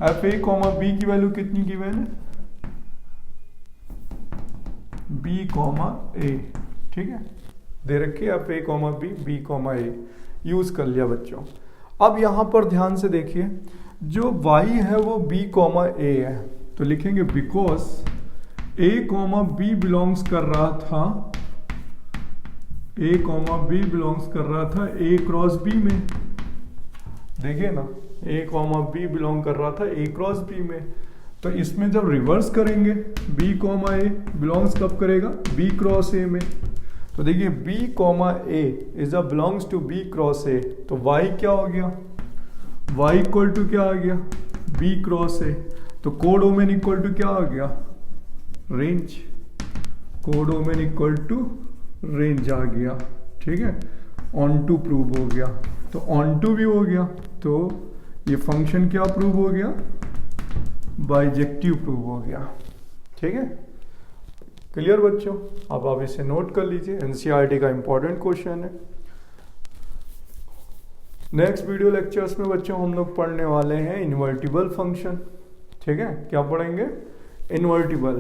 एफ ए कॉमा बी की वैल्यू कितनी गिवन है, बी कॉमा ए, ठीक है, दे रखी है f a comma b, b comma a, use कर लिया बच्चों। अब यहाँ पर ध्यान से देखिए, जो y है वो b कॉमा ए है, तो लिखेंगे because a comma b belongs कर रहा था, a कॉमा बी बिलोंग्स कर रहा था a क्रॉस b में, देखिए ना, a कॉमा बी बिलोंग कर रहा था a क्रॉस b में, तो इसमें जब रिवर्स करेंगे b कॉमा ए बिलोंग्स कब करेगा, b क्रॉस a में, तो देखिए b comma a is a belongs to b cross a, तो y क्या हो गया, y इक्वल टू क्या आ गया, b क्रॉस a, तो कोडोमेन इक्वल टू क्या आ गया, range, codomain equal to range आ गया, ठीक है, ऑन टू प्रूव हो गया, तो ऑन टू भी हो गया, तो ये फंक्शन क्या प्रूव हो गया, बाइजेक्टिव प्रूव हो गया, ठीक है, क्लियर बच्चों। अब आप इसे नोट कर लीजिए, एनसीईआरटी का इंपॉर्टेंट क्वेश्चन है। नेक्स्ट वीडियो लेक्चर्स में बच्चों हम लोग पढ़ने वाले हैं इन्वर्टिबल फंक्शन, ठीक है, क्या पढ़ेंगे, इन्वर्टिबल।